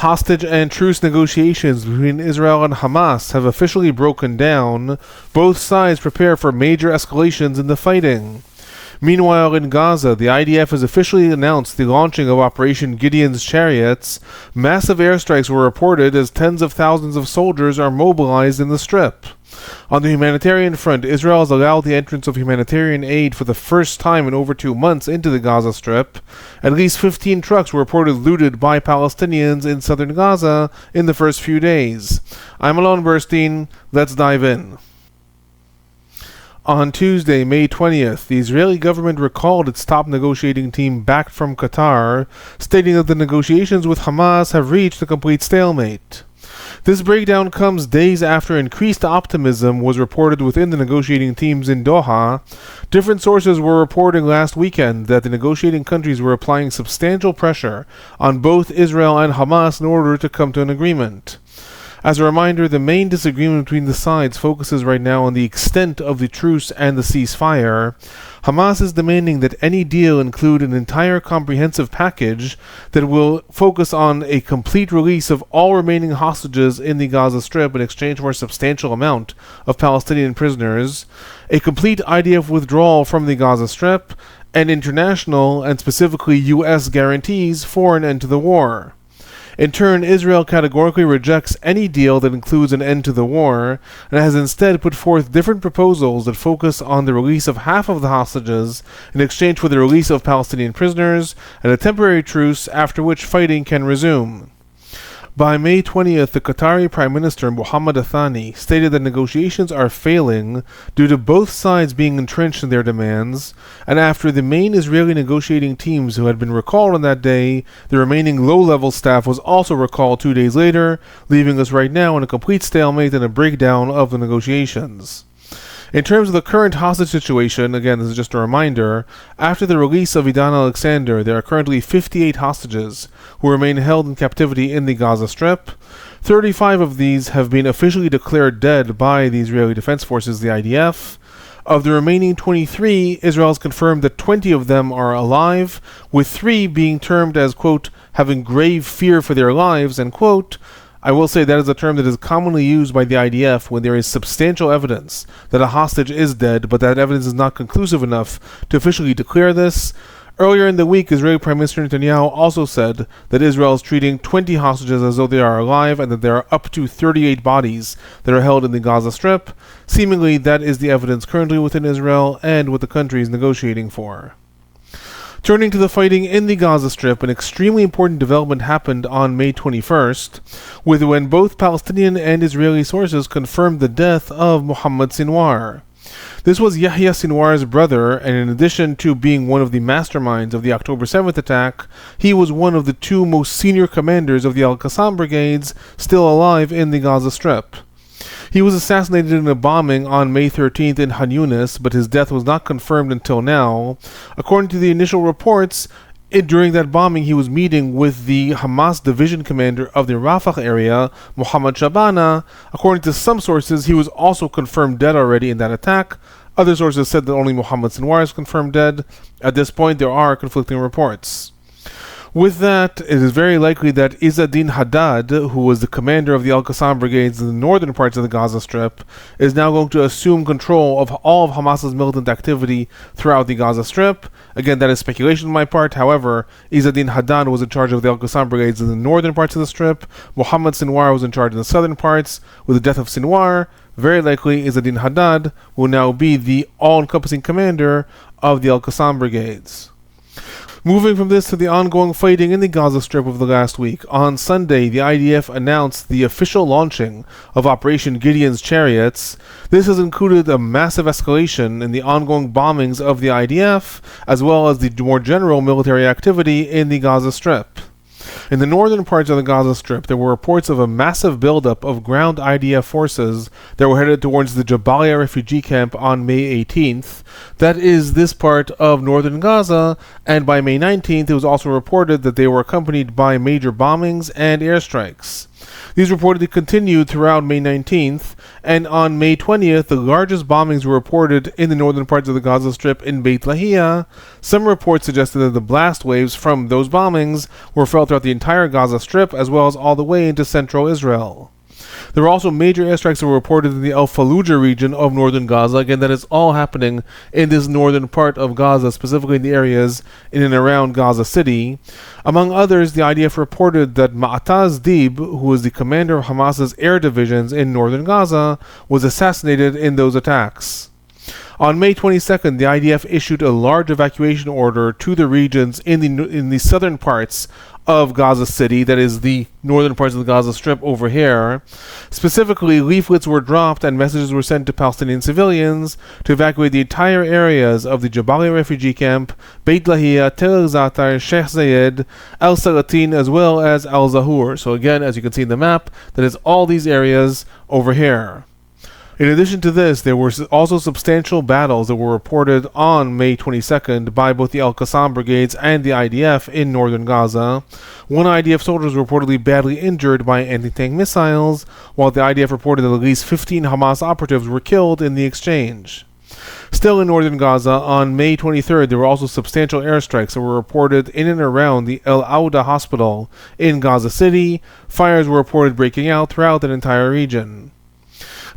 Hostage and truce negotiations between Israel and Hamas have officially broken down. Both sides prepare for major escalations in the fighting. Meanwhile, in Gaza, the IDF has officially announced the launching of Operation Gideon's Chariots. Massive airstrikes were reported as tens of thousands of soldiers are mobilized in the Strip. On the humanitarian front, Israel has allowed the entrance of humanitarian aid for the first time in over 2 months into the Gaza Strip. At least 15 trucks were reported looted by Palestinians in southern Gaza in the first few days. I'm Alon Burstein. Let's dive in. On Tuesday, May 20th, the Israeli government recalled its top negotiating team back from Qatar, stating that the negotiations with Hamas have reached a complete stalemate. This breakdown comes days after increased optimism was reported within the negotiating teams in Doha. Different sources were reporting last weekend that the negotiating countries were applying substantial pressure on both Israel and Hamas in order to come to an agreement. As a reminder, the main disagreement between the sides focuses right now on the extent of the truce and the ceasefire. Hamas is demanding that any deal include an entire comprehensive package that will focus on a complete release of all remaining hostages in the Gaza Strip in exchange for a substantial amount of Palestinian prisoners, a complete IDF withdrawal from the Gaza Strip, and international and specifically U.S. guarantees for an end to the war. In turn, Israel categorically rejects any deal that includes an end to the war, and has instead put forth different proposals that focus on the release of half of the hostages in exchange for the release of Palestinian prisoners and a temporary truce after which fighting can resume. By May 20th, the Qatari Prime Minister Mohammed Thani stated that negotiations are failing due to both sides being entrenched in their demands, and after the main Israeli negotiating teams who had been recalled on that day, the remaining low-level staff was also recalled 2 days later, leaving us right now in a complete stalemate and a breakdown of the negotiations. In terms of the current hostage situation, again, this is just a reminder, after the release of Idan Alexander, there are currently 58 hostages who remain held in captivity in the Gaza Strip. 35 of these have been officially declared dead by the Israeli Defense Forces, the IDF. Of the remaining 23, Israel has confirmed that 20 of them are alive, with 3 being termed as, quote, having grave fear for their lives, end quote. I will say that is a term that is commonly used by the IDF when there is substantial evidence that a hostage is dead, but that evidence is not conclusive enough to officially declare this. Earlier in the week, Israeli Prime Minister Netanyahu also said that Israel is treating 20 hostages as though they are alive and that there are up to 38 bodies that are held in the Gaza Strip. Seemingly, that is the evidence currently within Israel and what the country is negotiating for. Turning to the fighting in the Gaza Strip, an extremely important development happened on May 21st, when both Palestinian and Israeli sources confirmed the death of Mohammed Sinwar. This was Yahya Sinwar's brother, and in addition to being one of the masterminds of the October 7th attack, he was one of the 2 most senior commanders of the Al-Qassam brigades still alive in the Gaza Strip. He was assassinated in a bombing on May 13th in Han Yunis, but his death was not confirmed until now. According to the initial reports, during that bombing he was meeting with the Hamas division commander of the Rafah area, Mohammed Shabana. According to some sources, he was also confirmed dead already in that attack. Other sources said that only Mohammed Sinwar is confirmed dead. At this point, there are conflicting reports. With that, it is very likely that Izzeddin Haddad, who was the commander of the Al-Qassam brigades in the northern parts of the Gaza Strip, is now going to assume control of all of Hamas's militant activity throughout the Gaza Strip. Again, that is speculation on my part. However, Izzeddin Haddad was in charge of the Al-Qassam brigades in the northern parts of the Strip. Mohammed Sinwar was in charge in the southern parts. With the death of Sinwar, very likely Izzeddin Haddad will now be the all-encompassing commander of the Al-Qassam brigades. Moving from this to the ongoing fighting in the Gaza Strip of the last week, on Sunday, the IDF announced the official launching of Operation Gideon's Chariots. This has included a massive escalation in the ongoing bombings of the IDF, as well as the more general military activity in the Gaza Strip. In the northern parts of the Gaza Strip, there were reports of a massive buildup of ground IDF forces that were headed towards the Jabalia refugee camp on May 18th. That is this part of northern Gaza, and by May 19th it was also reported that they were accompanied by major bombings and airstrikes. These reportedly continued throughout May 19th, and on May 20th, the largest bombings were reported in the northern parts of the Gaza Strip in Beit Lahia. Some reports suggested that the blast waves from those bombings were felt throughout the entire Gaza Strip, as well as all the way into central Israel. There were also major airstrikes that were reported in the Al Fallujah region of northern Gaza. Again, that is all happening in this northern part of Gaza, specifically in the areas in and around Gaza City. Among others, the IDF reported that Ma'ataz Dib, who was the commander of Hamas's air divisions in northern Gaza, was assassinated in those attacks. On May 22nd, the IDF issued a large evacuation order to the regions in the southern parts of Gaza City, that is the northern parts of the Gaza Strip over here. Specifically, leaflets were dropped and messages were sent to Palestinian civilians to evacuate the entire areas of the Jabalia refugee camp, Beit Lahia, Tel el-Zatar, Sheikh Zayed, El Salatin, as well as Al Zahur. So again, as you can see in the map, that is all these areas over here. In addition to this, there were also substantial battles that were reported on May 22nd by both the Al-Qassam brigades and the IDF in northern Gaza. One IDF soldier was reportedly badly injured by anti-tank missiles, while the IDF reported that at least 15 Hamas operatives were killed in the exchange. Still in northern Gaza, on May 23rd, there were also substantial airstrikes that were reported in and around the El Auda hospital in Gaza City. Fires were reported breaking out throughout that entire region.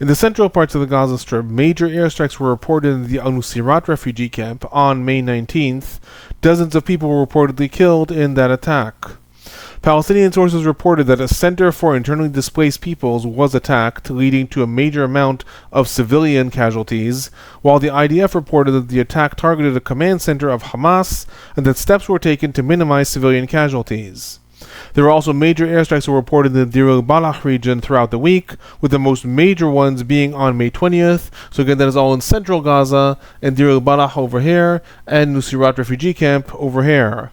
In the central parts of the Gaza Strip, major airstrikes were reported in the Al-Nuseirat refugee camp on May 19th. Dozens of people were reportedly killed in that attack. Palestinian sources reported that a center for internally displaced peoples was attacked, leading to a major amount of civilian casualties, while the IDF reported that the attack targeted a command center of Hamas and that steps were taken to minimize civilian casualties. There were also major airstrikes that were reported in the Deir el-Balah region throughout the week, with the most major ones being on May 20th. So again, that is all in central Gaza, and Deir el-Balah over here, and Nuseirat refugee camp over here.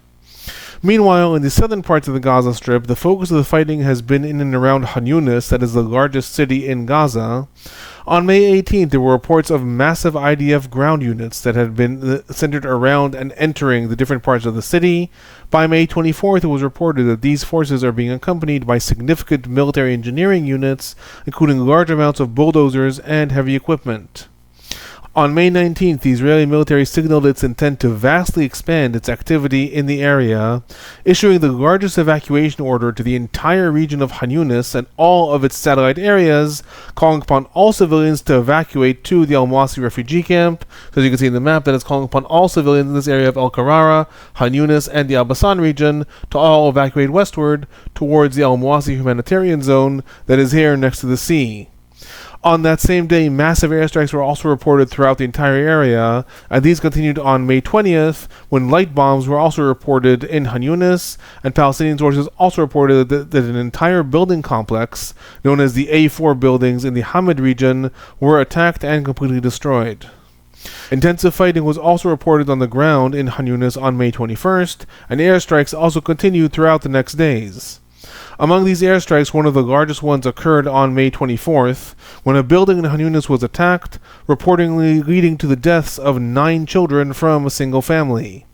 Meanwhile, in the southern parts of the Gaza Strip, the focus of the fighting has been in and around Khan Yunis, that is the largest city in Gaza. On May 18th, there were reports of massive IDF ground units that had been centered around and entering the different parts of the city. By May 24th, it was reported that these forces are being accompanied by significant military engineering units, including large amounts of bulldozers and heavy equipment. On May 19th, the Israeli military signaled its intent to vastly expand its activity in the area, issuing the largest evacuation order to the entire region of Khan Yunis and all of its satellite areas, calling upon all civilians to evacuate to the Al-Mawasi refugee camp. So as you can see in the map, that is calling upon all civilians in this area of Al-Qarara, Khan Yunis, and the Al-Basan region to all evacuate westward towards the Al-Mawasi humanitarian zone that is here next to the sea. On that same day, massive airstrikes were also reported throughout the entire area, and these continued on May 20th, when light bombs were also reported in Khan Yunis, and Palestinian sources also reported that an entire building complex, known as the A4 buildings in the Hamid region, were attacked and completely destroyed. Intensive fighting was also reported on the ground in Khan Yunis on May 21st, and airstrikes also continued throughout the next days. Among these airstrikes, one of the largest ones occurred on May 24th, when a building in Khan Yunis was attacked, reportedly leading to the deaths of 9 children from a single family.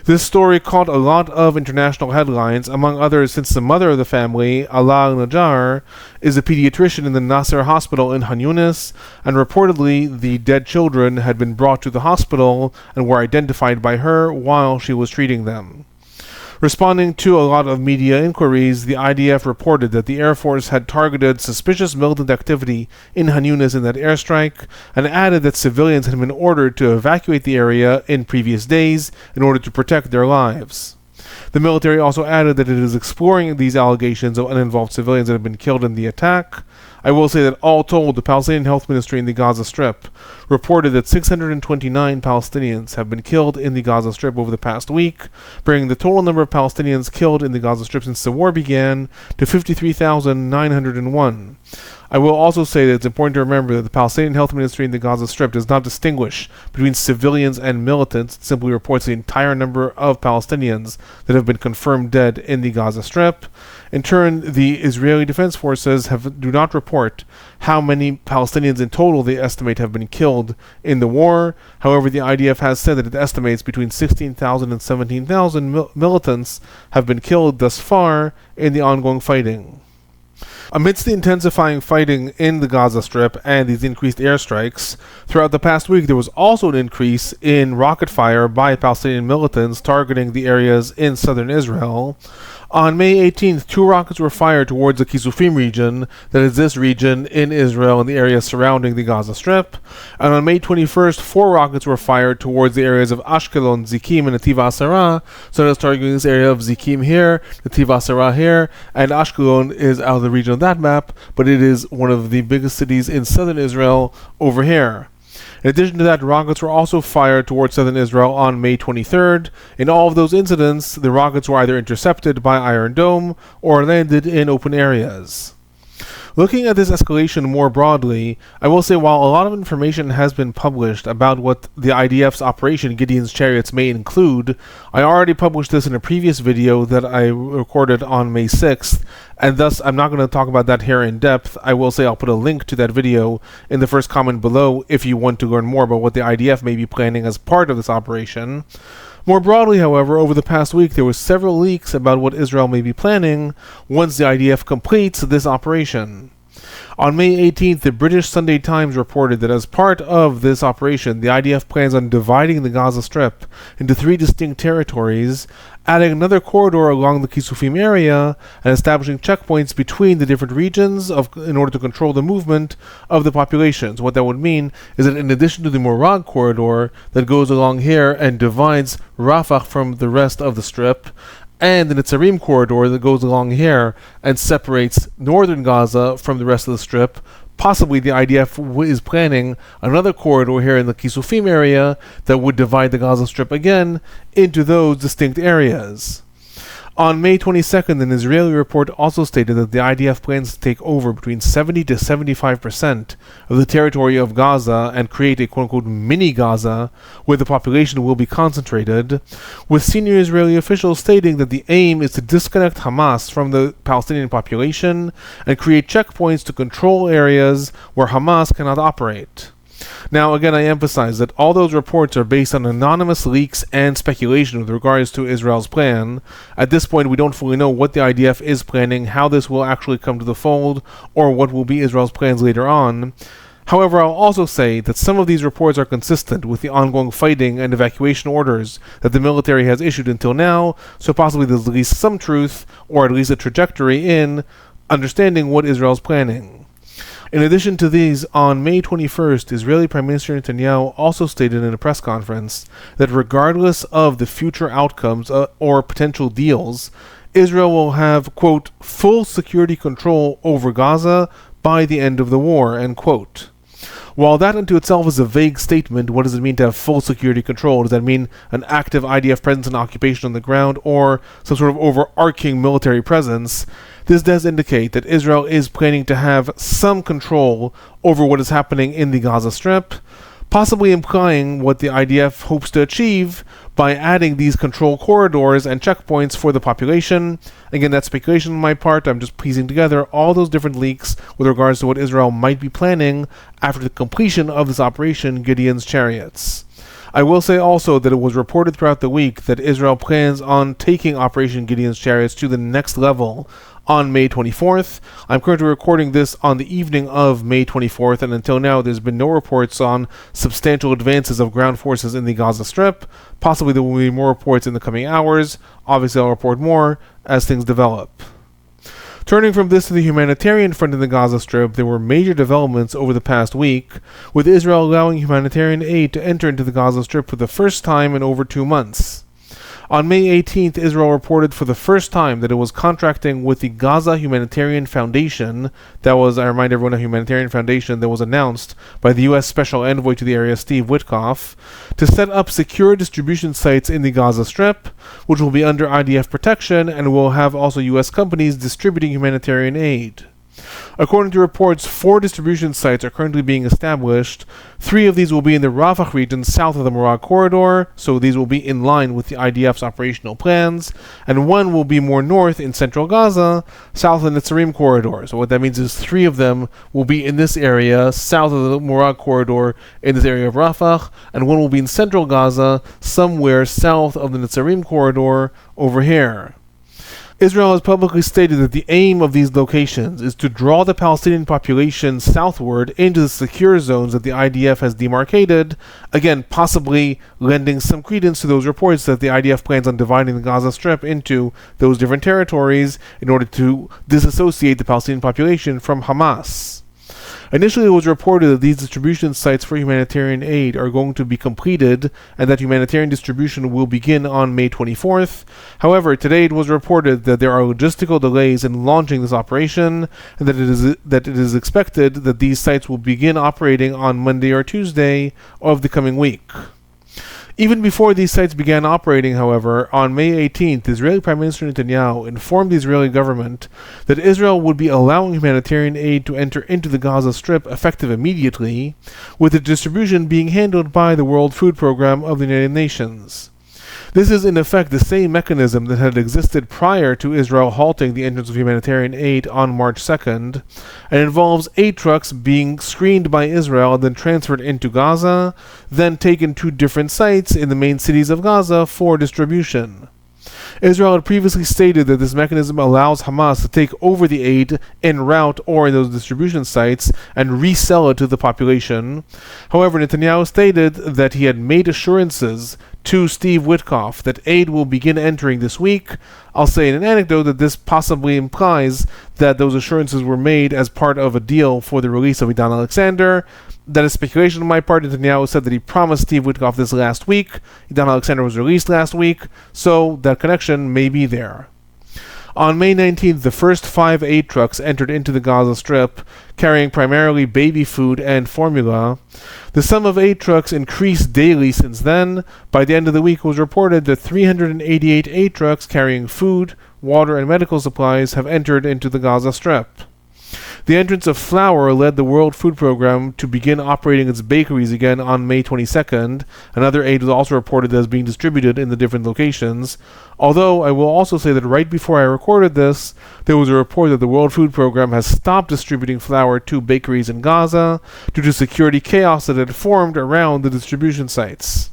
This story caught a lot of international headlines, among others since the mother of the family, Ala al-Najjar, is a pediatrician in the Nasser hospital in Khan Yunis, and reportedly the dead children had been brought to the hospital and were identified by her while she was treating them. Responding to a lot of media inquiries, the IDF reported that the Air Force had targeted suspicious militant activity in Khan Yunis in that airstrike, and added that civilians had been ordered to evacuate the area in previous days in order to protect their lives. The military also added that it is exploring these allegations of uninvolved civilians that have been killed in the attack. I will say that all told, the Palestinian Health Ministry in the Gaza Strip reported that 629 Palestinians have been killed in the Gaza Strip over the past week, bringing the total number of Palestinians killed in the Gaza Strip since the war began to 53,901. I will also say that it's important to remember that the Palestinian Health Ministry in the Gaza Strip does not distinguish between civilians and militants. It simply reports the entire number of Palestinians that have been confirmed dead in the Gaza Strip. In turn, the Israeli Defense Forces do not report how many Palestinians in total they estimate have been killed in the war. However, the IDF has said that it estimates between 16,000 and 17,000 militants have been killed thus far in the ongoing fighting. Amidst the intensifying fighting in the Gaza Strip and these increased airstrikes, throughout the past week there was also an increase in rocket fire by Palestinian militants targeting the areas in southern Israel. On May 18th, 2 rockets were fired towards the Kisufim region, that is this region in Israel and the areas surrounding the Gaza Strip. And on May 21st, 4 rockets were fired towards the areas of Ashkelon, Zikim, and Netiv Asara. So that's targeting this area of Zikim here, Netiv Asara here, and Ashkelon is out of the region of that map, but it is one of the biggest cities in southern Israel over here. In addition to that, rockets were also fired towards southern Israel on May 23rd. In all of those incidents, the rockets were either intercepted by Iron Dome or landed in open areas. Looking at this escalation more broadly, I will say while a lot of information has been published about what the IDF's Operation Gideon's Chariots may include, I already published this in a previous video that I recorded on May 6th, and thus I'm not going to talk about that here in depth. I will say I'll put a link to that video in the first comment below if you want to learn more about what the IDF may be planning as part of this operation. More broadly, however, over the past week there were several leaks about what Israel may be planning once the IDF completes this operation. On May 18th, the British Sunday Times reported that as part of this operation, the IDF plans on dividing the Gaza Strip into 3 distinct territories, adding another corridor along the Kisufim area, and establishing checkpoints between the different regions in order to control the movement of the populations. What that would mean is that in addition to the Morag corridor that goes along here and divides Rafah from the rest of the Strip, and the Netzarim corridor that goes along here and separates northern Gaza from the rest of the Strip, possibly the IDF is planning another corridor here in the Kisufim area that would divide the Gaza Strip again into those distinct areas. On May 22nd, an Israeli report also stated that the IDF plans to take over between 70 to 75% of the territory of Gaza and create a quote-unquote mini Gaza where the population will be concentrated, with senior Israeli officials stating that the aim is to disconnect Hamas from the Palestinian population and create checkpoints to control areas where Hamas cannot operate. Now, again, I emphasize that all those reports are based on anonymous leaks and speculation with regards to Israel's plan. At this point, we don't fully know what the IDF is planning, how this will actually come to the fold, or what will be Israel's plans later on. However, I'll also say that some of these reports are consistent with the ongoing fighting and evacuation orders that the military has issued until now, so possibly there's at least some truth, or at least a trajectory in understanding what Israel's planning. In addition to these, on May 21st, Israeli Prime Minister Netanyahu also stated in a press conference that regardless of the future outcomes or potential deals, Israel will have, quote, full security control over Gaza by the end of the war, end quote. While that unto itself is a vague statement, what does it mean to have full security control? Does that mean an active IDF presence and occupation on the ground, or some sort of overarching military presence? This does indicate that Israel is planning to have some control over what is happening in the Gaza Strip, possibly implying what the IDF hopes to achieve by adding these control corridors and checkpoints for the population. Again, that's speculation on my part. I'm just piecing together all those different leaks with regards to what Israel might be planning after the completion of this operation, Gideon's Chariots. I will say also that it was reported throughout the week that Israel plans on taking Operation Gideon's Chariots to the next level on May 24th. I'm currently recording this on the evening of May 24th, and until now there's been no reports on substantial advances of ground forces in the Gaza Strip. Possibly there will be more reports in the coming hours. Obviously I'll report more as things develop. Turning from this to the humanitarian front in the Gaza Strip, there were major developments over the past week, with Israel allowing humanitarian aid to enter into the Gaza Strip for the first time in over 2 months. On May 18th, Israel reported for the first time that it was contracting with the Gaza Humanitarian Foundation. That was, I remind everyone, a humanitarian foundation that was announced by the U.S. Special Envoy to the area, Steve Witkoff, to set up secure distribution sites in the Gaza Strip, which will be under IDF protection and will have also U.S. companies distributing humanitarian aid. According to reports, 4 distribution sites are currently being established. 3 of these will be in the Rafah region south of the Morag corridor, so these will be in line with the IDF's operational plans, and 1 will be more north in central Gaza, south of the Netzarim corridor. So what that means is 3 of them will be in this area, south of the Morag corridor, in this area of Rafah, and 1 will be in central Gaza, somewhere south of the Netzarim corridor over here. Israel has publicly stated that the aim of these locations is to draw the Palestinian population southward into the secure zones that the IDF has demarcated, again, possibly lending some credence to those reports that the IDF plans on dividing the Gaza Strip into those different territories in order to disassociate the Palestinian population from Hamas. Initially, it was reported that these distribution sites for humanitarian aid are going to be completed and that humanitarian distribution will begin on May 24th. However, today it was reported that there are logistical delays in launching this operation and that it is expected that these sites will begin operating on Monday or Tuesday of the coming week. Even before these sites began operating, however, on May 18th, Israeli Prime Minister Netanyahu informed the Israeli government that Israel would be allowing humanitarian aid to enter into the Gaza Strip effective immediately, with the distribution being handled by the World Food Program of the United Nations. This is in effect the same mechanism that had existed prior to Israel halting the entrance of humanitarian aid on March 2nd, and involves aid trucks being screened by Israel and then transferred into Gaza, then taken to different sites in the main cities of Gaza for distribution. Israel had previously stated that this mechanism allows Hamas to take over the aid en route or in those distribution sites and resell it to the population. However, Netanyahu stated that he had made assurances to Steve Witkoff that aid will begin entering this week. I'll say in an anecdote that this possibly implies that those assurances were made as part of a deal for the release of Idan Alexander. That is speculation on my part. Netanyahu said that he promised Steve Witkoff this last week. Idan Alexander was released last week, so that connection may be there. On May 19th, the first 5 aid trucks entered into the Gaza Strip, carrying primarily baby food and formula. The sum of aid trucks increased daily since then. By the end of the week, it was reported that 388 aid trucks carrying food, water, and medical supplies have entered into the Gaza Strip. The entrance of flour led the World Food Program to begin operating its bakeries again on May 22nd. Another aid was also reported as being distributed in the different locations. Although I will also say that right before I recorded this, there was a report that the World Food Program has stopped distributing flour to bakeries in Gaza due to security chaos that had formed around the distribution sites.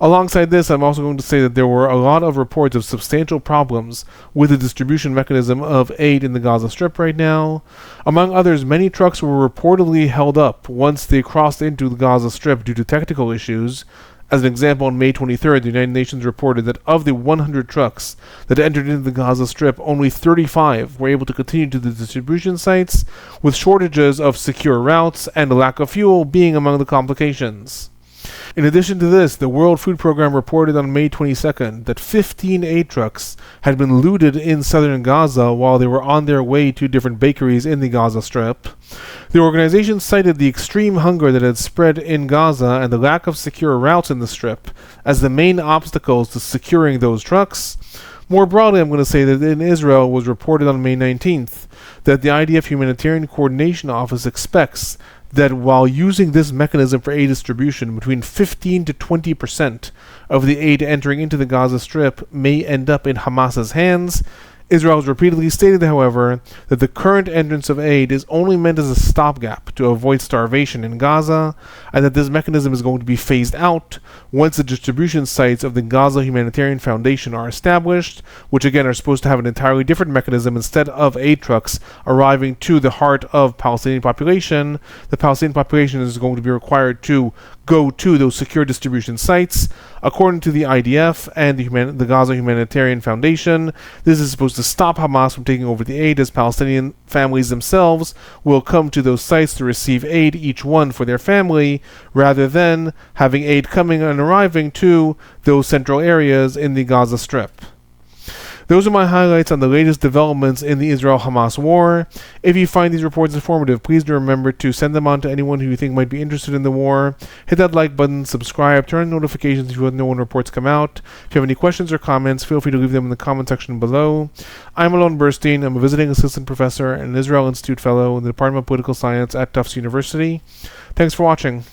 Alongside this, I'm also going to say that there were a lot of reports of substantial problems with the distribution mechanism of aid in the Gaza Strip right now. Among others, many trucks were reportedly held up once they crossed into the Gaza Strip due to technical issues. As an example, on May 23rd, the United Nations reported that of the 100 trucks that entered into the Gaza Strip, only 35 were able to continue to the distribution sites, with shortages of secure routes and a lack of fuel being among the complications. In addition to this, the World Food Program reported on May 22nd that 15 aid trucks had been looted in southern Gaza while they were on their way to different bakeries in the Gaza Strip. The organization cited the extreme hunger that had spread in Gaza and the lack of secure routes in the Strip as the main obstacles to securing those trucks. More broadly, I'm going to say that in Israel it was reported on May 19th that the IDF Humanitarian Coordination Office expects that while using this mechanism for aid distribution, between 15 to 20% of the aid entering into the Gaza Strip may end up in Hamas's hands. Israel has repeatedly stated, however, that the current entrance of aid is only meant as a stopgap to avoid starvation in Gaza, and that this mechanism is going to be phased out once the distribution sites of the Gaza Humanitarian Foundation are established, which again are supposed to have an entirely different mechanism. Instead of aid trucks arriving to the heart of Palestinian population, the Palestinian population is going to be required to go to those secure distribution sites. According to the IDF and the Gaza Humanitarian Foundation, this is supposed to stop Hamas from taking over the aid, as Palestinian families themselves will come to those sites to receive aid, each one for their family, rather than having aid coming and arriving to those central areas in the Gaza Strip. Those are my highlights on the latest developments in the Israel-Hamas war. If you find these reports informative, please do remember to send them on to anyone who you think might be interested in the war. Hit that like button, subscribe, turn on notifications if you want to know when reports come out. If you have any questions or comments, feel free to leave them in the comment section below. I'm Alon Burstein. I'm a visiting assistant professor and an Israel Institute fellow in the Department of Political Science at Tufts University. Thanks for watching.